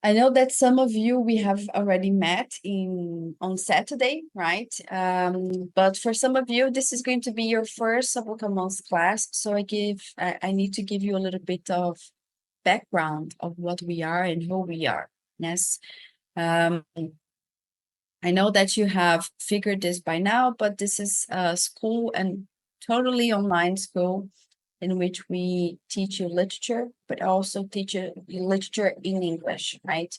I know that some of you we have already met on Saturday, right? But for some of you, this is going to be your first month class. So I need to give you a little bit of background of what we are and who we are. Yes. Um, I know that you have figured this by now, but this is a school and totally online school in which we teach you literature, but also teach you literature in English, right?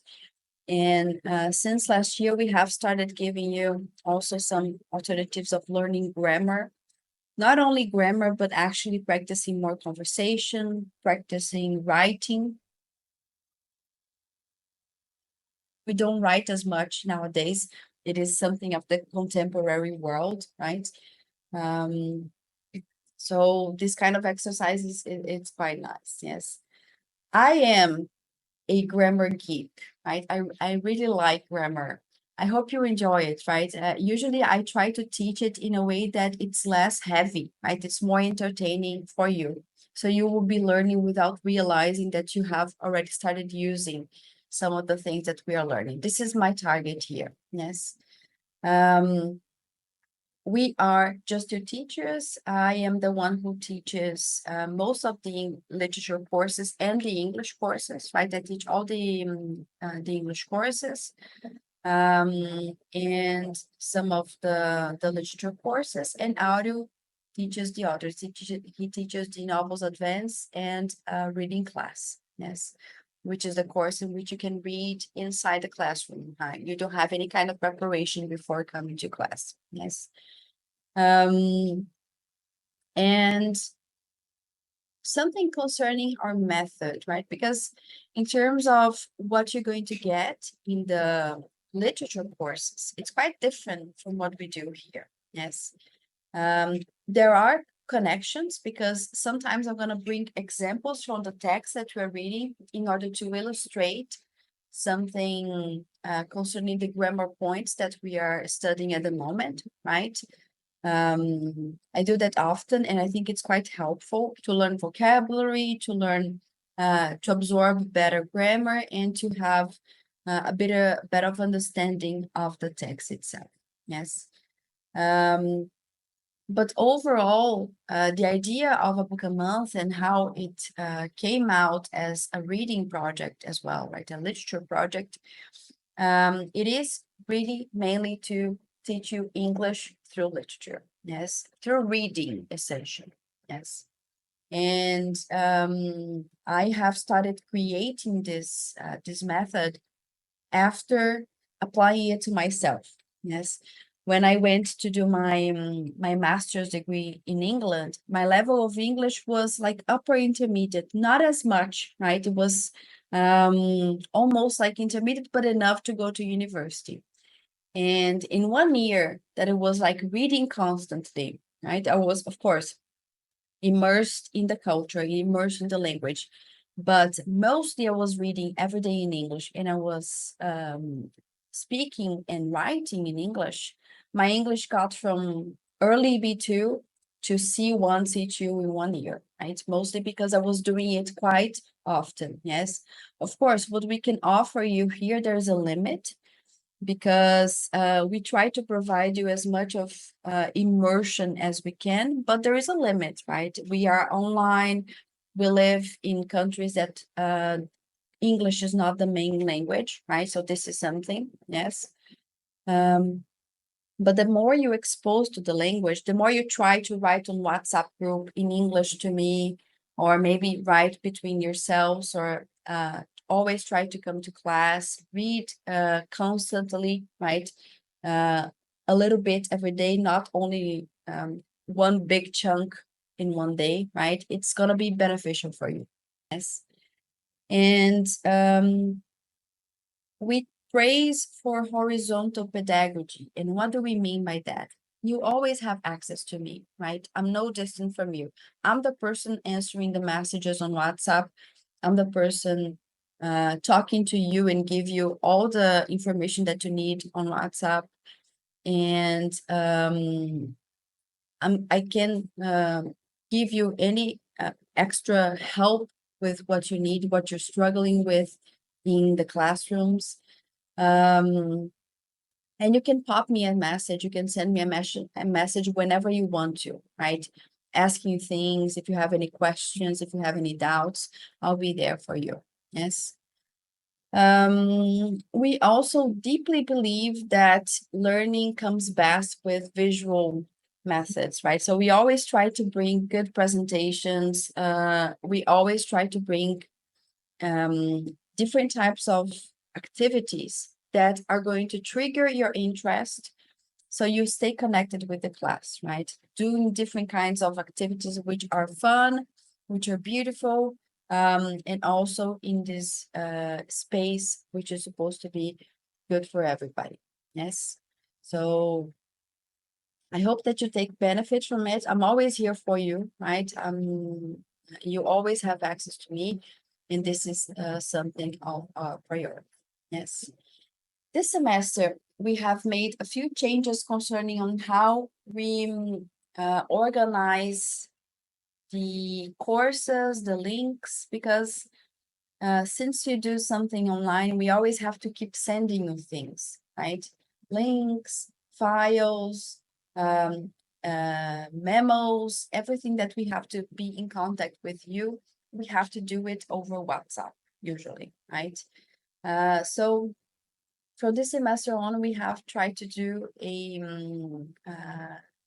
And since last year, we have started giving you also some alternatives of learning grammar, not only grammar, but actually practicing more conversation, practicing writing. We don't write as much nowadays. It is something of the contemporary world, right? Um, so this kind of exercises, it's quite nice, yes. I am a grammar geek, right? I really like grammar. I hope you enjoy it, right? Usually I try to teach it in a way that it's less heavy, right? It's more entertaining for you. So you will be learning without realizing that you have already started using some of the things that we are learning. This is my target here, yes. Um, we are just your teachers. I am the one who teaches most of the literature courses and the English courses, right? I teach all the English courses and some of the literature courses, and Audio teaches the others. He teaches the novels advanced and reading class, yes, which is the course in which you can read inside the classroom. You don't have any kind of preparation before coming to class, yes. Um, and something concerning our method, right? Because in terms of what you're going to get in the literature courses, it's quite different from what we do here. Yes. There are connections because sometimes I'm going to bring examples from the text that we're reading in order to illustrate something concerning the grammar points that we are studying at the moment, right? I do that often, and I think it's quite helpful to learn vocabulary, to learn, to absorb better grammar, and to have a better understanding of the text itself. Yes. But overall, the idea of a book a month and how it came out as a reading project as well, right? A literature project. It is really mainly to teach you English through literature, yes, through reading, essentially, yes. And I have started creating this method after applying it to myself, yes. When I went to do my master's degree in England, my level of English was like upper intermediate, not as much, right? It was almost like intermediate, but enough to go to university. And in 1 year that it was like reading constantly, right? I was, of course, immersed in the culture, immersed in the language, but mostly I was reading every day in English, and I was speaking and writing in English. My English got from early B2 to C1, C2 in 1 year, right? Mostly because I was doing it quite often, yes. Of course, what we can offer you here, there's a limit because we try to provide you as much of immersion as we can, but there is a limit, right? We are online, we live in countries that English is not the main language, right? So this is something, yes. But the more you expose to the language, the more you try to write on WhatsApp group in English to me, or maybe write between yourselves, or always try to come to class, read constantly, right? A little bit every day, not only one big chunk in 1 day, right? It's gonna be beneficial for you. Yes. And we praise for horizontal pedagogy. And what do we mean by that? You always have access to me, right? I'm no distant from you. I'm the person answering the messages on WhatsApp. I'm the person talking to you and give you all the information that you need on WhatsApp. And I can give you any extra help with what you need, what you're struggling with. in the classrooms. And you can pop me a message. You can send me a message whenever you want to, right? Asking things, if you have any questions, if you have any doubts, I'll be there for you. Yes. We also deeply believe that learning comes best with visual methods, right? So we always try to bring good presentations. We always try to bring different types of activities that are going to trigger your interest, so you stay connected with the class, right? Doing different kinds of activities which are fun, which are beautiful, and also in this space which is supposed to be good for everybody. Yes. So I hope that you take benefit from it. I'm always here for you, right? You always have access to me, and this is something of our priority. Yes. This semester, we have made a few changes concerning on how we organize the courses, the links, because since you do something online, we always have to keep sending you things, right? Links, files, memos, everything that we have to be in contact with you, we have to do it over WhatsApp usually, right? So from this semester on, we have tried to do a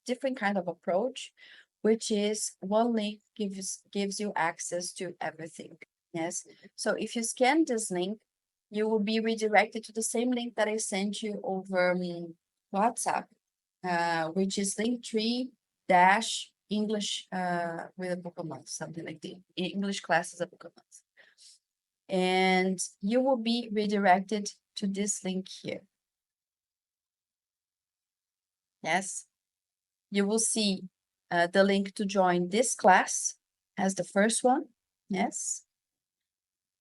different kind of approach, which is one link gives you access to everything. Yes. So if you scan this link, you will be redirected to the same link that I sent you over WhatsApp, which is Linktree dash English with a book a month, something like that. English classes a book a month. And you will be redirected to this link here. Yes. You will see the link to join this class as the first one. Yes.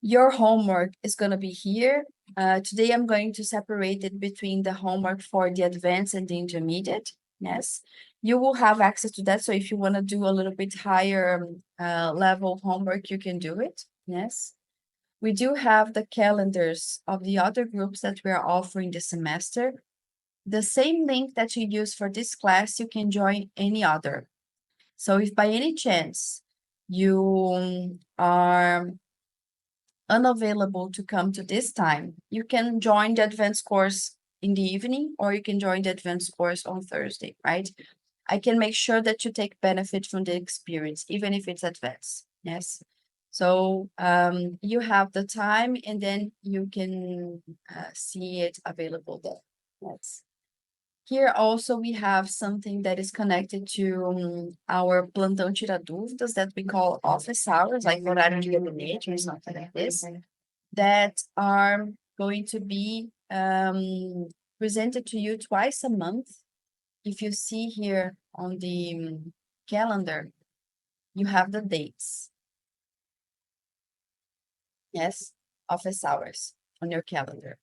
Your homework is going to be here. Today, I'm going to separate it between the homework for the advanced and the intermediate. Yes. You will have access to that. So if you want to do a little bit higher level homework, you can do it. Yes. We do have the calendars of the other groups that we are offering this semester. The same link that you use for this class, you can join any other. So if by any chance you are unavailable to come to this time, you can join the advanced course in the evening, or you can join the advanced course on Thursday, right? I can make sure that you take benefit from the experience, even if it's advanced. Yes. So you have the time, and then you can see it available there. Yes. Here also we have something that is connected to our plantão tira dúvidas that we call office hours, like horário de gabinete or something like this, that are going to be presented to you twice a month. If you see here on the calendar, you have the dates. Yes, office hours on your calendar.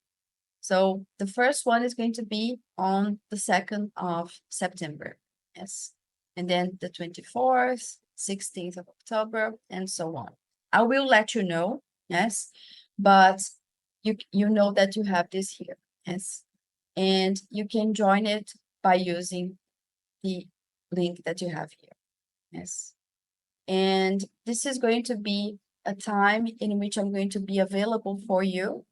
So the first one is going to be on the 2nd of September. Yes. And then the 24th, 16th of October, and so on. I will let you know. Yes. But you know that you have this here. Yes. And you can join it by using the link that you have here. Yes. And this is going to be a time in which I'm going to be available for you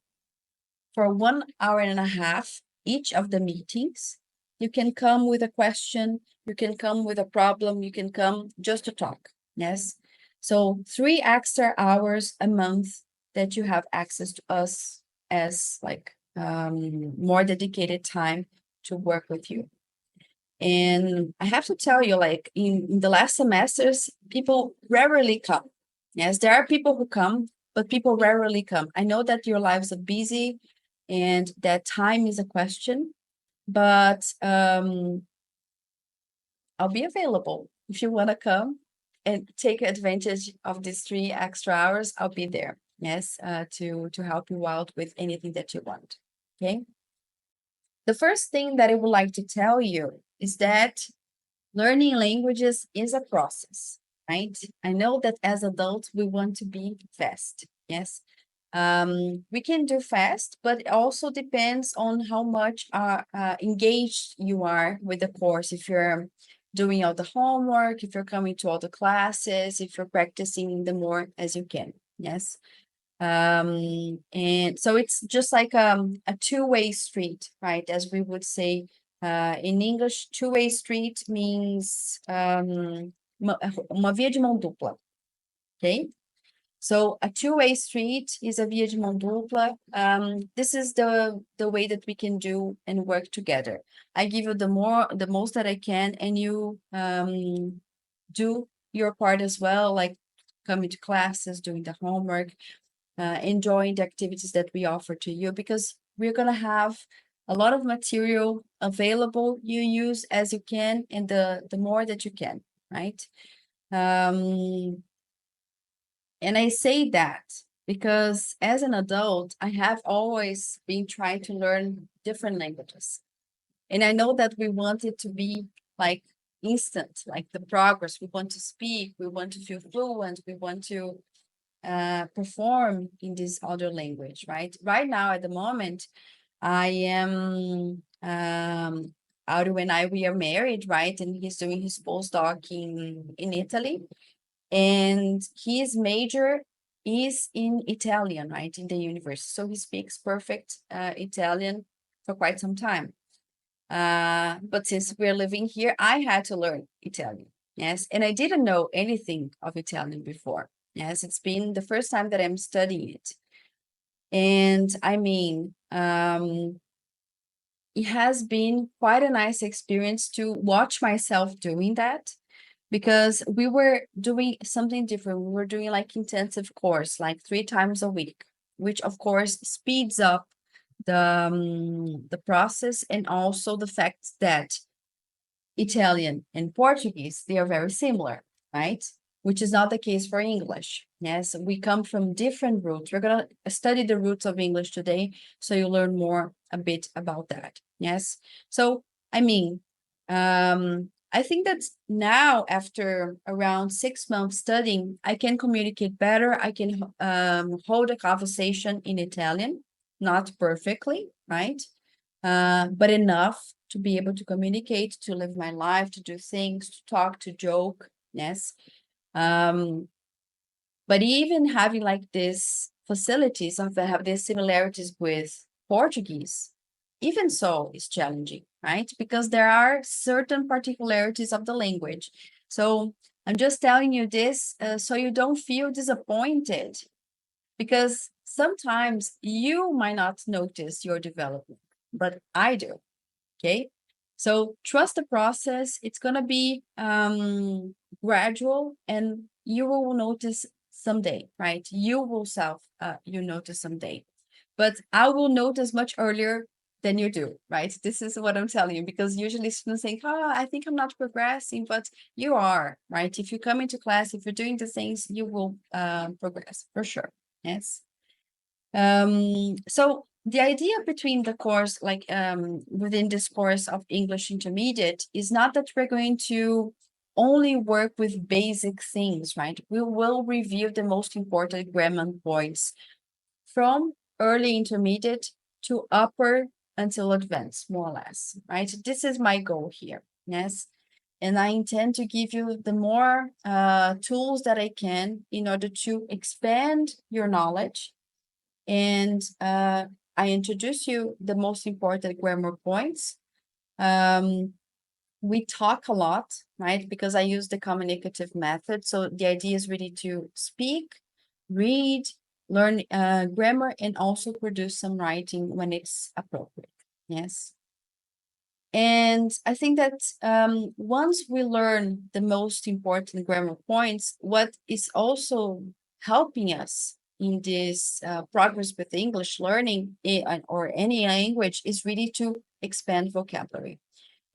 for 1 hour and a half each of the meetings. You can come with a question, you can come with a problem, you can come just to talk. Yes. So 3 extra hours a month that you have access to us as like more dedicated time to work with you. And I have to tell you, like in the last semesters, people rarely come. Yes, there are people who come, but people rarely come. I know that your lives are busy and that time is a question, but I'll be available. If you want to come and take advantage of these 3 extra hours, I'll be there. Yes, to help you out with anything that you want. Okay. The first thing that I would like to tell you is that learning languages is a process, right? I know that as adults, we want to be fast. Yes. We can do fast, but it also depends on how much engaged you are with the course. If you're doing all the homework, if you're coming to all the classes, if you're practicing the more as you can. Yes. And so it's just like a two-way street, right? As we would say in English, two-way street means uma via de mão dupla, okay? So a two-way street is a via de mão dupla. This is the way that we can do and work together. I give you the most that I can, and you do your part as well, like coming to classes, doing the homework, enjoying the activities that we offer to you, because we're gonna have a lot of material available. You use as you can, and the more that you can, right? And I say that because as an adult, I have always been trying to learn different languages. And I know that we want it to be like instant, like the progress. We want to speak, we want to feel fluent, we want to perform in this other language, right? Right now, at the moment, I am, Auro and I, we are married, right? And he's doing his postdoc in Italy. And his major is in Italian, right, in the university. So he speaks perfect Italian for quite some time. But since we're living here, I had to learn Italian, yes. And I didn't know anything of Italian before. Yes, it's been the first time that I'm studying it. And I mean, it has been quite a nice experience to watch myself doing that, because we were doing something different. We were doing like intensive course, like 3 times a week, which of course speeds up the process, and also the fact that Italian and Portuguese, they are very similar, right? Which is not the case for English. Yes, we come from different roots. We're going to study the roots of English today, so you learn more a bit about that. Yes. So, I mean, I think that now, after around 6 months studying, I can communicate better. I can hold a conversation in Italian, not perfectly, right? But enough to be able to communicate, to live my life, to do things, to talk, to joke. Yes. But even having like these facilities of have these similarities with Portuguese, even so is challenging, right? Because there are certain particularities of the language. So I'm just telling you this so you don't feel disappointed, because sometimes you might not notice your development, but I do, okay? So trust the process. It's gonna be gradual, and you will notice someday, right? You will you notice someday, but I will notice much earlier than you do, right? This is what I'm telling you, because usually students think, oh, I think I'm not progressing, but you are, right? If you come into class, if you're doing the things, you will progress for sure. Yes. So the idea between the course, like within this course of English Intermediate, is not that we're going to only work with basic things, right? We will review the most important grammar points from early intermediate to upper until advanced, more or less, right? This is my goal here, yes? And I intend to give you the more tools that I can in order to expand your knowledge. And I introduce you the most important grammar points. We talk a lot, right? Because I use the communicative method. So the idea is really to speak, read, learn grammar, and also produce some writing when it's appropriate. Yes. And I think that once we learn the most important grammar points, what is also helping us in this progress with English learning or any language is really to expand vocabulary.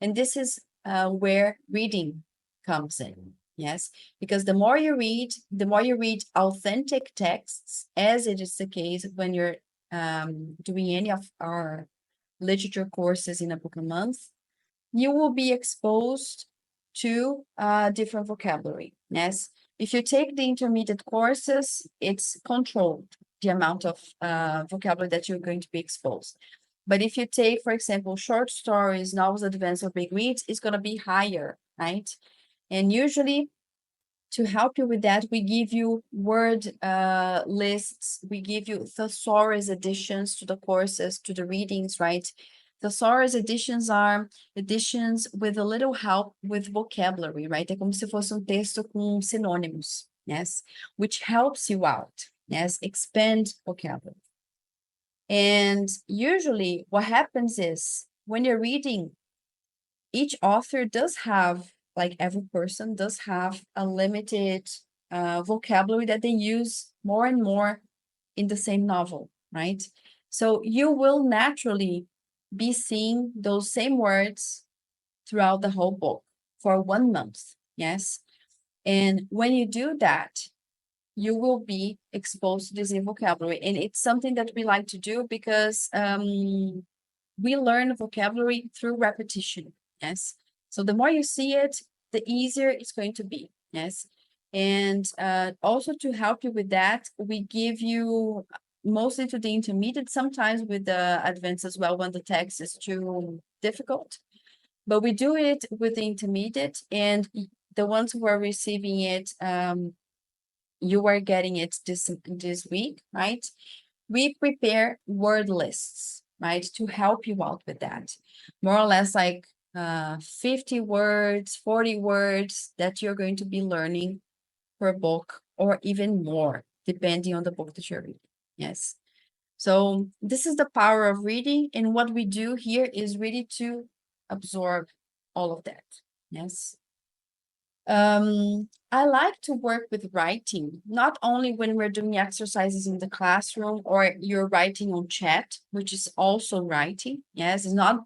And this is where reading comes in. Yes, because the more you read authentic texts, as it is the case when you're doing any of our literature courses in a book a month, you will be exposed to different vocabulary. Yes, if you take the intermediate courses, it's controlled. the amount of vocabulary that you're going to be exposed. But if you take, for example, short stories, novels, advanced, or big reads, it's going to be higher, right? And usually, to help you with that, we give you word lists, we give you thesaurus additions to the courses, to the readings, right? Thesaurus additions are additions with a little help with vocabulary, right? É como se fosse texto com sinônimos, yes? Which helps you out, yes? Expand vocabulary. And usually what happens is when you're reading, each author does have, like every person does have a limited vocabulary that they use more and more in the same novel, right? So you will naturally be seeing those same words throughout the whole book for 1 month, yes? And when you do that, you will be exposed to this new vocabulary. And it's something that we like to do because we learn vocabulary through repetition, yes? So the more you see it, the easier it's going to be, yes? And also to help you with that, we give you mostly to the intermediate, sometimes with the advanced as well when the text is too difficult. But we do it with the intermediate, and the ones who are receiving it, you are getting it this week, right? We prepare word lists, right, to help you out with that. More or less like 50 words, 40 words that you're going to be learning per book, or even more, depending on the book that you're reading. Yes. So this is the power of reading. And what we do here is really to absorb all of that. Yes. I like to work with writing, not only when we're doing exercises in the classroom or you're writing on chat, which is also writing. Yes, it's not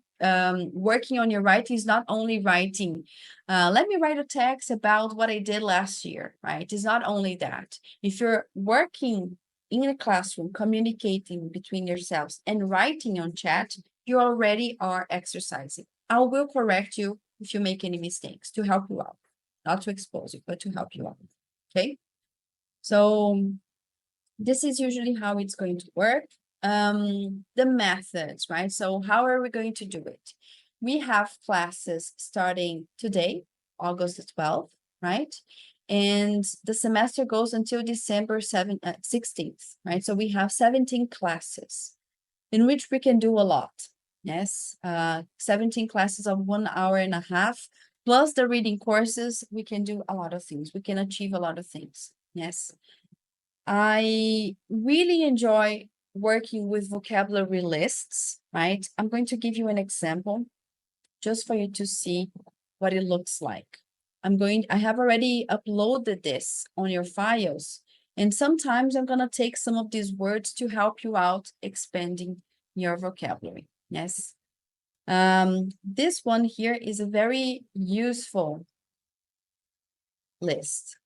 working on your writing is not only writing. Let me write a text about what I did last year, right? It's not only that. If you're working in a classroom, communicating between yourselves and writing on chat, you already are exercising. I will correct you if you make any mistakes to help you out. Not to expose you, but to help you out, okay? So this is usually how it's going to work. The methods, right? So how are we going to do it? We have classes starting today, August the 12th, right? And the semester goes until December 16th, right? So we have 17 classes in which we can do a lot, yes? 17 classes of 1 hour and a half, plus the reading courses, we can do a lot of things. We can achieve a lot of things, yes. I really enjoy working with vocabulary lists, right? I'm going to give you an example just for you to see what it looks like. I have already uploaded this on your files, and sometimes I'm gonna take some of these words to help you out expanding your vocabulary, yes. This one here is a very useful list.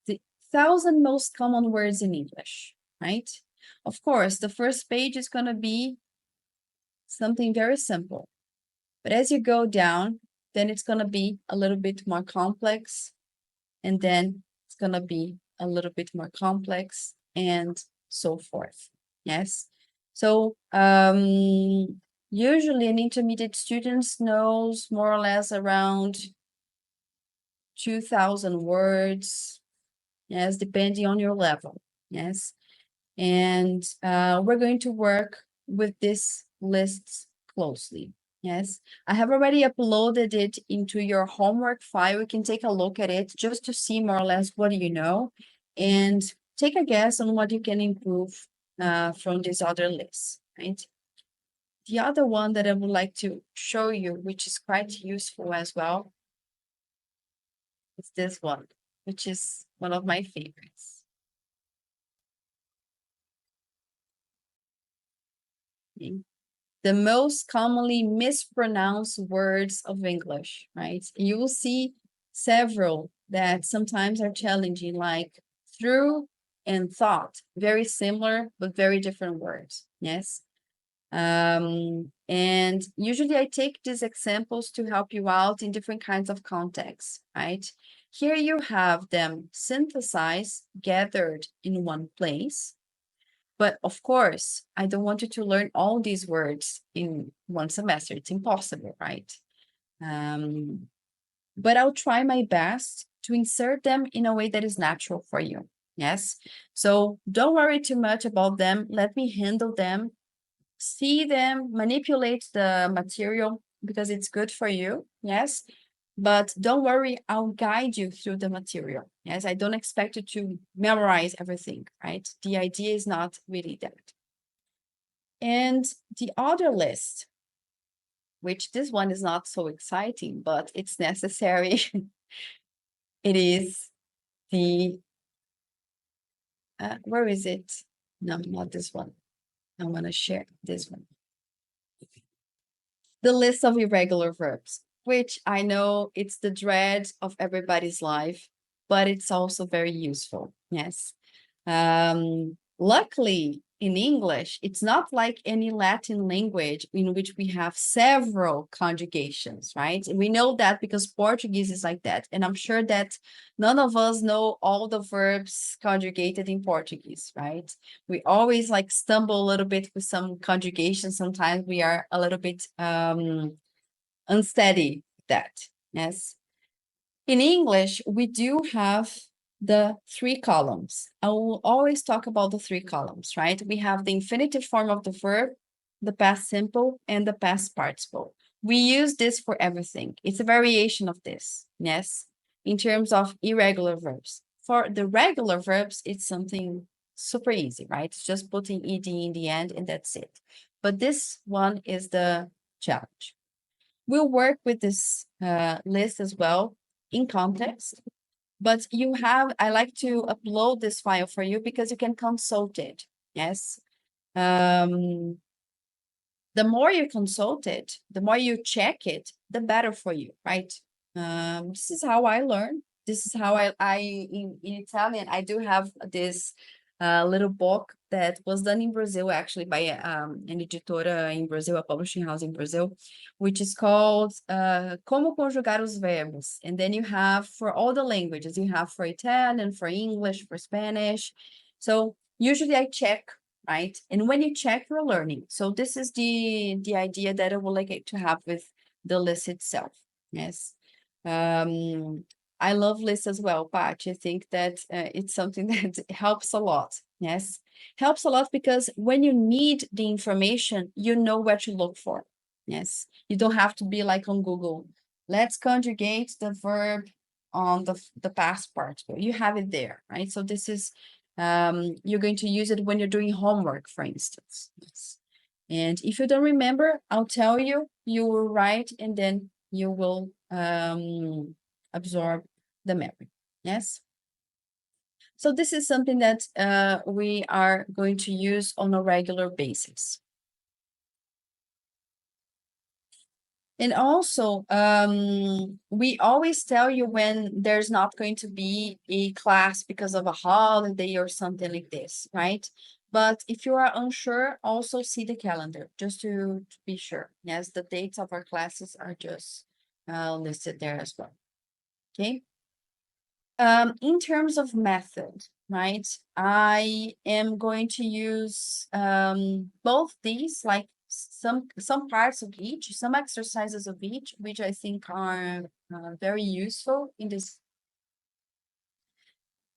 The 1,000 most common words in English, right? Of course, the first page is going to be something very simple. But as you go down, then it's going to be a little bit more complex. And then it's going to be a little bit more complex and so forth. Yes. So usually an intermediate student knows more or less around 2,000 words, yes, depending on your level, yes. And we're going to work with this list closely, yes. I have already uploaded it into your homework file. You can take a look at it just to see more or less what you know and take a guess on what you can improve from this other list, right? The other one that I would like to show you, which is quite useful as well, is this one, which is one of my favorites. Okay. The most commonly mispronounced words of English, right? You will see several that sometimes are challenging, like through and thought, very similar, but very different words, yes? And usually I take these examples to help you out in different kinds of contexts, right? Here you have them synthesized, gathered in one place. But of course, I don't want you to learn all these words in one semester. It's impossible, right? But I'll try my best to insert them in a way that is natural for you. Yes. So don't worry too much about them. Let me handle them, see them, manipulate the material because it's good for you. Yes. But don't worry, I'll guide you through the material. Yes, I don't expect you to memorize everything, right? The idea is not really that. And the other list, which this one is not so exciting, but it's necessary. It is the, where is it? No, not this one. I want to share this one. The list of irregular verbs, which I know it's the dread of everybody's life, but it's also very useful. Yes. Luckily, in English, it's not like any Latin language in which we have several conjugations, right? We know that because Portuguese is like that. And I'm sure that none of us know all the verbs conjugated in Portuguese, right? We always like stumble a little bit with some conjugation. Sometimes we are a little bit unsteady with that, yes? In English, we do have the three columns. I will always talk about the three columns, right? We have the infinitive form of the verb, the past simple, and the past participle. We use this for everything. It's a variation of this, yes, in terms of irregular verbs. For the regular verbs, it's something super easy, right? It's just putting ed in the end and that's it. But this one is the challenge. We'll work with this list as well in context. But you have, I like to upload this file for you because you can consult it. Yes. The more you consult it, the more you check it, the better for you, right? This is how I learn. This is how I in Italian, I do have this little book that was done in Brazil, actually, by an editora in Brazil, a publishing house in Brazil, which is called Como Conjugar os Verbos. And then you have for all the languages, you have for Italian, for English, for Spanish. So usually I check, right? And when you check, you're learning. So this is the idea that I would like to have with the list itself. Yes. I love lists as well, Pat. I think that it's something that helps a lot. Yes, helps a lot because when you need the information, you know where to look for. Yes, you don't have to be like on Google. Let's conjugate the verb on the past participle. You have it there, right? So this is, you're going to use it when you're doing homework, for instance. Yes. And if you don't remember, I'll tell you, you will write and then you will absorb the memory. Yes. So this is something that we are going to use on a regular basis. And also, we always tell you when there's not going to be a class because of a holiday or something like this, right? But if you are unsure, also see the calendar, just to be sure. Yes, the dates of our classes are just listed there as well. Okay. In terms of method, right, I am going to use both these, like some parts of each, some exercises of each, which I think are very useful in this.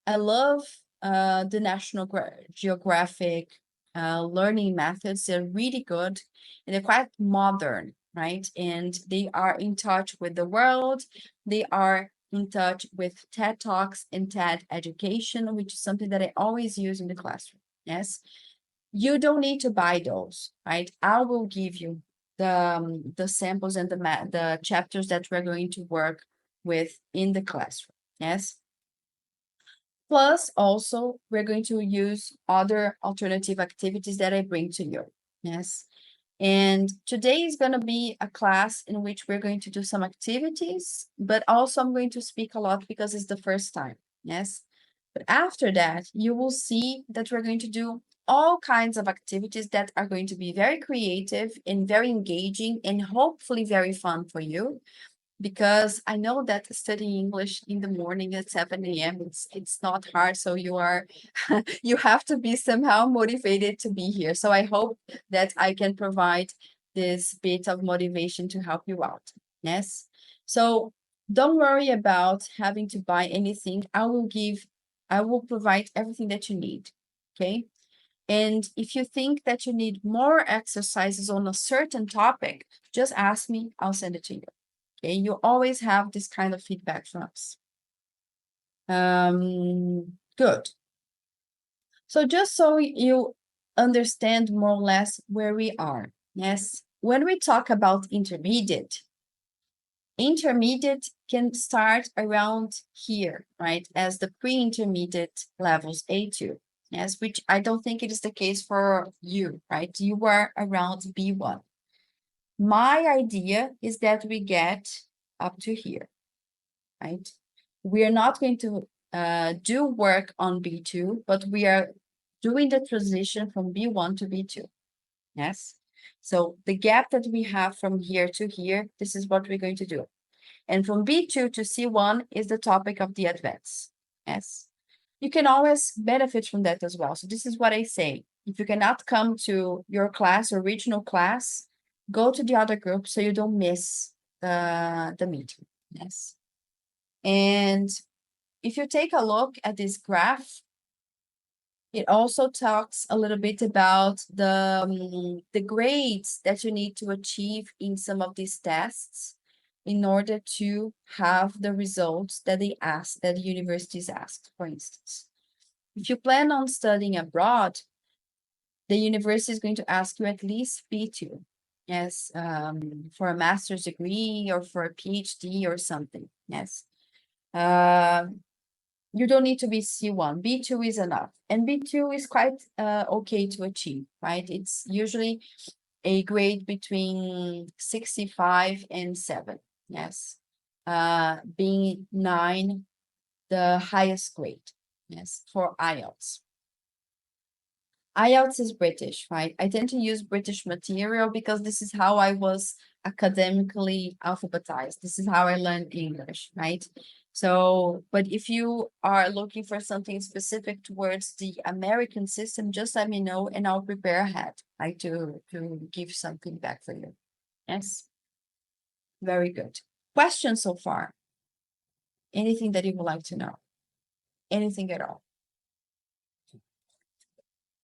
I love the National Geographic learning methods. They're really good and they're quite modern, right? And they are in touch with the world. They are in touch with TED Talks and TED Education, which is something that I always use in the classroom. Yes, you don't need to buy those, right? I will give you the samples and the chapters that we're going to work with in the classroom. Yes. Plus, also, we're going to use other alternative activities that I bring to you. Yes. And today is going to be a class in which we're going to do some activities, but also I'm going to speak a lot because it's the first time. Yes. But after that, you will see that we're going to do all kinds of activities that are going to be very creative and very engaging and hopefully very fun for you. because I know that studying English in the morning at 7 a.m. it's not hard. So you are you have to be somehow motivated to be here. So I hope that I can provide this bit of motivation to help you out. Yes. So don't worry about having to buy anything. I will provide everything that you need. Okay. And if you think that you need more exercises on a certain topic, just ask me, I'll send it to you. Okay, you always have this kind of feedback from us. Good. So just so you understand more or less where we are. Yes, when we talk about intermediate can start around here, right? As the pre-intermediate levels A2. Yes, which I don't think it is the case for you, right? You are around B1. My idea is that we get up to here, right? We are not going to do work on B2, but we are doing the transition from B1 to B2. Yes. So the gap that we have from here to here, this is what we're going to do. And from B2 to C1 is the topic of the advance. Yes. You can always benefit from that as well. So this is what I say. If you cannot come to your class, or regional class, go to the other group so you don't miss the meeting. Yes. And if you take a look at this graph, it also talks a little bit about the grades that you need to achieve in some of these tests in order to have the results that that the universities ask, for instance. If you plan on studying abroad, the university is going to ask you at least B2, yes, for a master's degree or for a PhD or something, yes. You don't need to be C1, B2 is enough. And B2 is quite okay to achieve, right? It's usually a grade between 65 and 7, yes. Being 9, the highest grade, yes, for IELTS. IELTS is British, right? I tend to use British material because this is how I was academically alphabetized. This is how I learned English, right? So, but if you are looking for something specific towards the American system, just let me know and I'll prepare ahead, like to give some feedback for you. Yes. Very good. Questions so far? Anything that you would like to know? Anything at all?